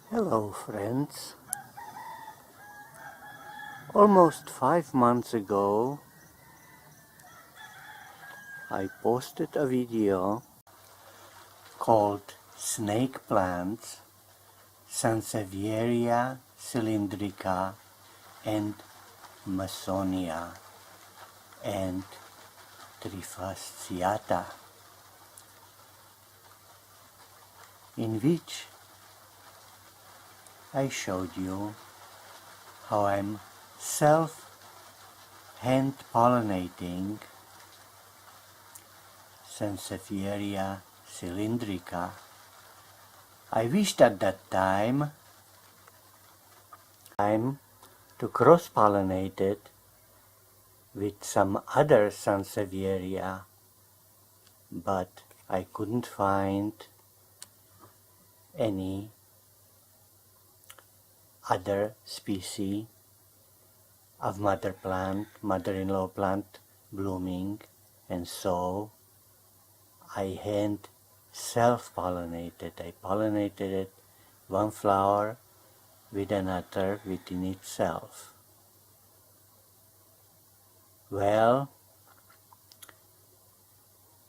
Hello friends. Almost 5 months ago I posted a video called Snake Plants, Sansevieria Cylindrica and mansonia and trifasciata, in which I showed you how I'm hand pollinating Sansevieria Cylindrica. I wished at that time to cross-pollinate it with some other Sansevieria, but I couldn't find any other species of mother-in-law plant blooming, and so I hand self-pollinated. I pollinated it, one flower with another within itself. Well,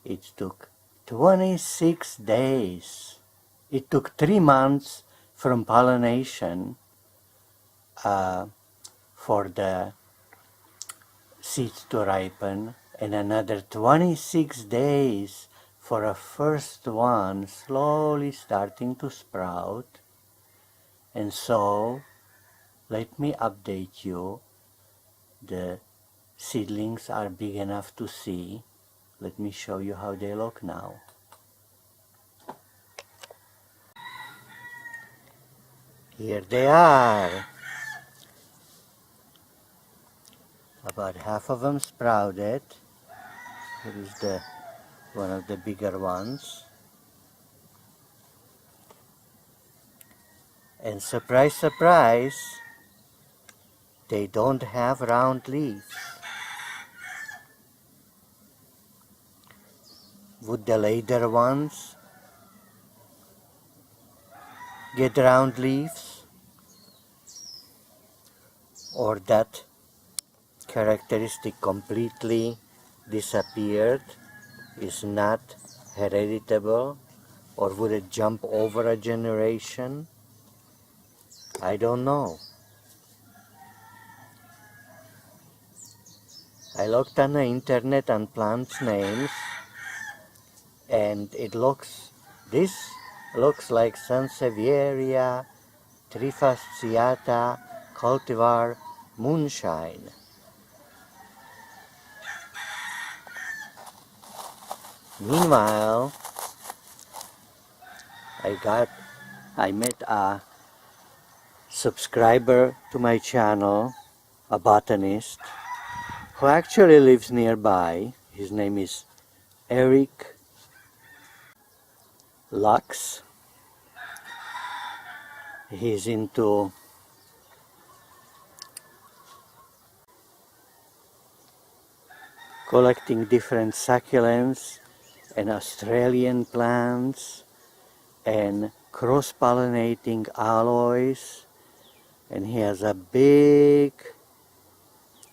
it took 26 days. It took 3 months from pollination for the seeds to ripen, and another 26 days for a first one slowly starting to sprout. And so let me update you. The seedlings are big enough to see. Let me show you how they look now. Here they are. About half of them sprouted. Here is one of the bigger ones. And surprise, surprise, they don't have round leaves. Would the later ones get round leaves? Or that characteristic completely disappeared, is not hereditable, or would it jump over a generation? I don't know. I looked on the internet on plants names, and this looks like Sansevieria trifasciata cultivar moonshine. Meanwhile, I met a subscriber to my channel, a botanist, who actually lives nearby. His name is Eric Lux. He's into collecting different succulents and Australian plants and cross-pollinating aloes, and he has a big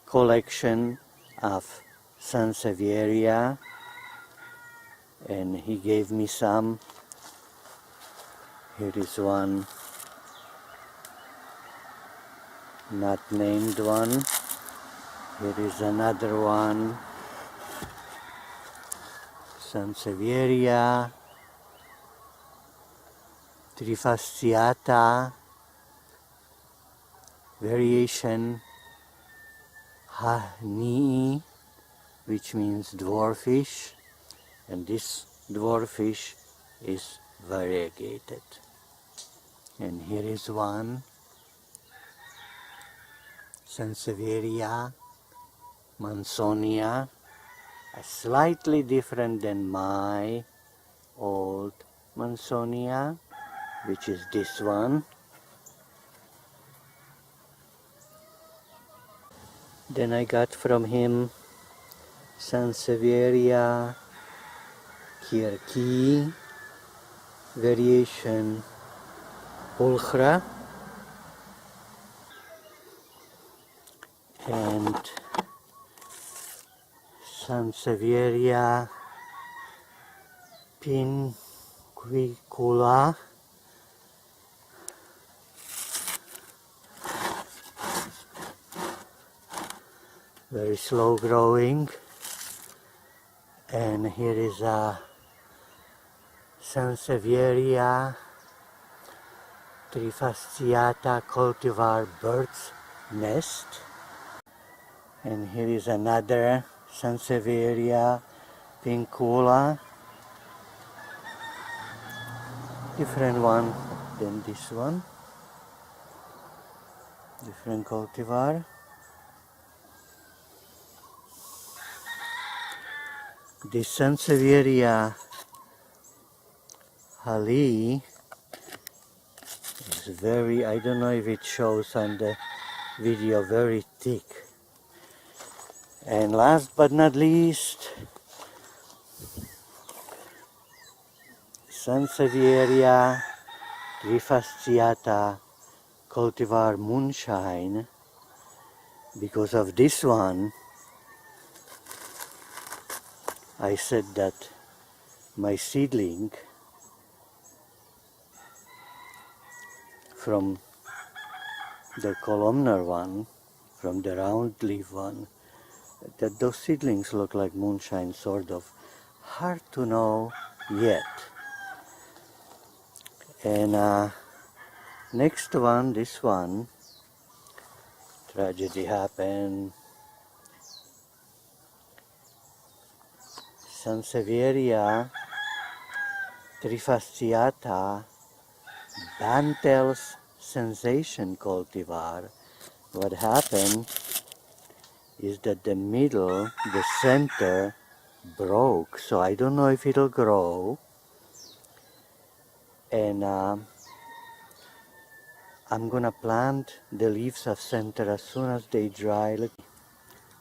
collection of Sansevieria, and he gave me some. Here is one, not named one. Here is another one, Sansevieria trifasciata, variation Hani, which means dwarfish, and this dwarfish is variegated. And here is one, Sansevieria mansonia, slightly different than my old mansonia, which is this one. Then I got from him Sansevieria Kirki, variation pulchra and Sansevieria pinquicula, very slow growing, and here is a Sansevieria trifasciata cultivar bird's nest, and here is another Sansevieria pinquicula, different one than this one, different cultivar. This Sansevieria Hali is very, I don't know if it shows on the video, very thick. And last but not least, Sansevieria trifasciata cultivar moonshine. Because of this one, I said that my seedling from the columnar one, from the round leaf one, that those seedlings look like moonshine, sort of. Hard to know yet. And next one, this one, tragedy happened. Sansevieria trifasciata Bantel's Sensation cultivar. What happened is that the middle, the center, broke, so I don't know if it'll grow. And I'm gonna plant the leaves of center as soon as they dry.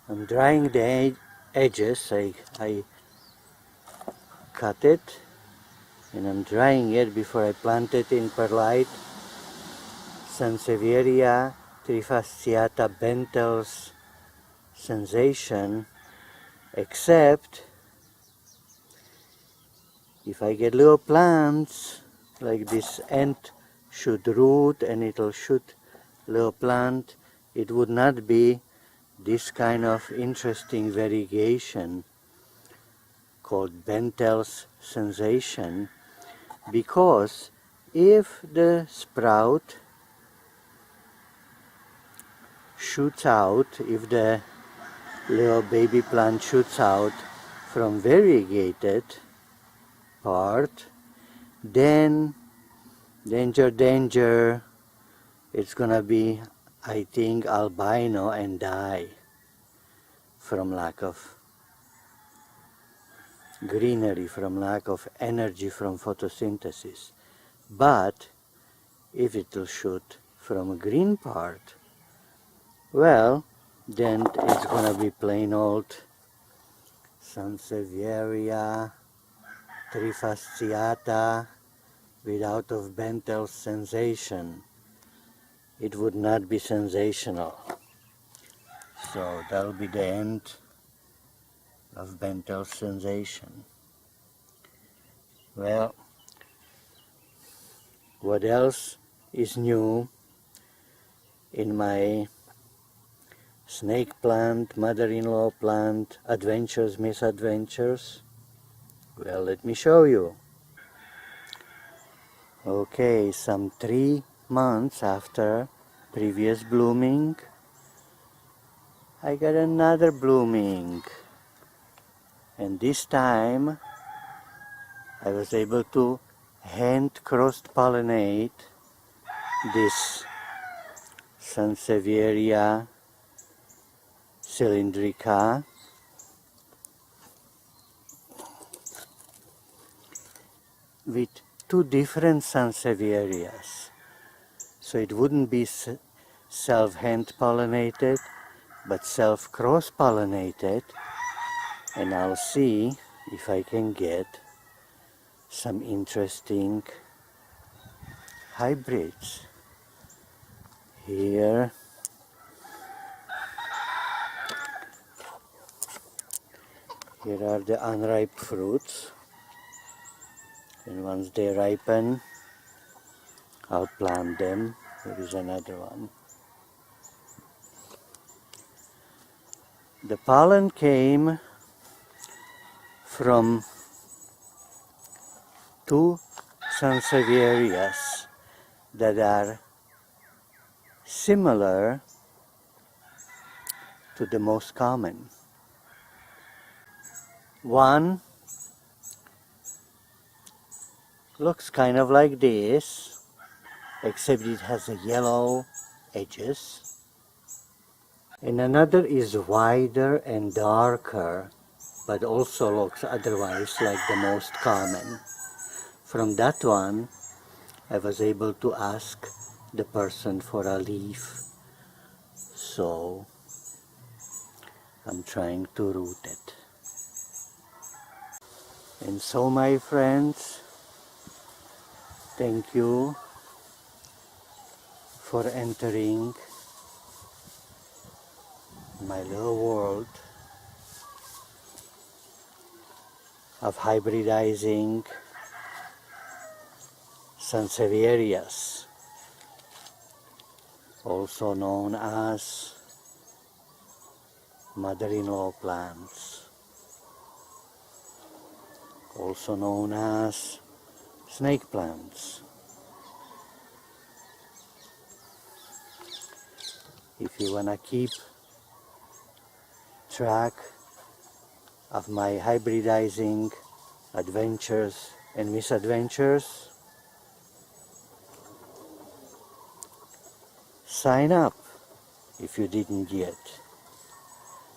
I'm drying the edges. I cut it and I'm drying it before I plant it in perlite. Sansevieria trifasciata Bantel's Sensation, except if I get little plants like this ant should root and it'll shoot little plant, it would not be this kind of interesting variegation called Bantel's Sensation, because if the sprout shoots out, if the little baby plant shoots out from variegated part, then danger, it's gonna be, I think, albino and die from lack of greenery, from lack of energy from photosynthesis. But if it will shoot from a green part, well, then it's gonna be plain old Sansevieria trifasciata without of Bantel's Sensation. It would not be sensational. So that'll be the end of Bantel's Sensation. Well, what else is new in my snake plant, mother-in-law plant, adventures, misadventures? Well, let me show you. Okay, some 3 months after previous blooming, I got another blooming. And this time, I was able to hand cross-pollinate this Sansevieria Cylindrica with 2 different Sansevierias. So it wouldn't be self-hand pollinated, but self-cross-pollinated. And I'll see if I can get some interesting hybrids. Here are the unripe fruits, and once they ripen, I'll plant them. There is another one. The pollen came from two Sansevierias that are similar to the most common. One looks kind of like this, except it has a yellow edges, and another is wider and darker, but also looks otherwise like the most common. From that one, I was able to ask the person for a leaf, so I'm trying to root it. And so, my friends, thank you for entering my little world of hybridizing Sansevierias, also known as mother-in-law plants, also known as snake plants. If you want to keep track of my hybridizing adventures and misadventures, sign up if you didn't yet,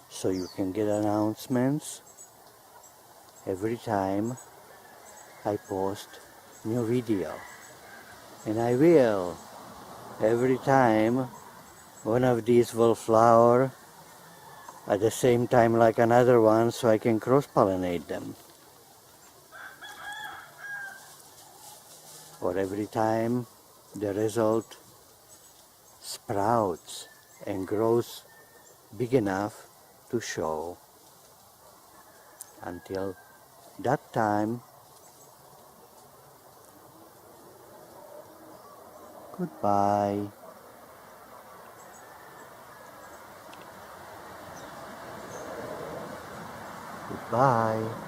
so you can get announcements every time I post new video. And I will, every time one of these will flower at the same time like another one, so I can cross-pollinate them. Or every time the result sprouts and grows big enough to show. Until that time, goodbye. Goodbye.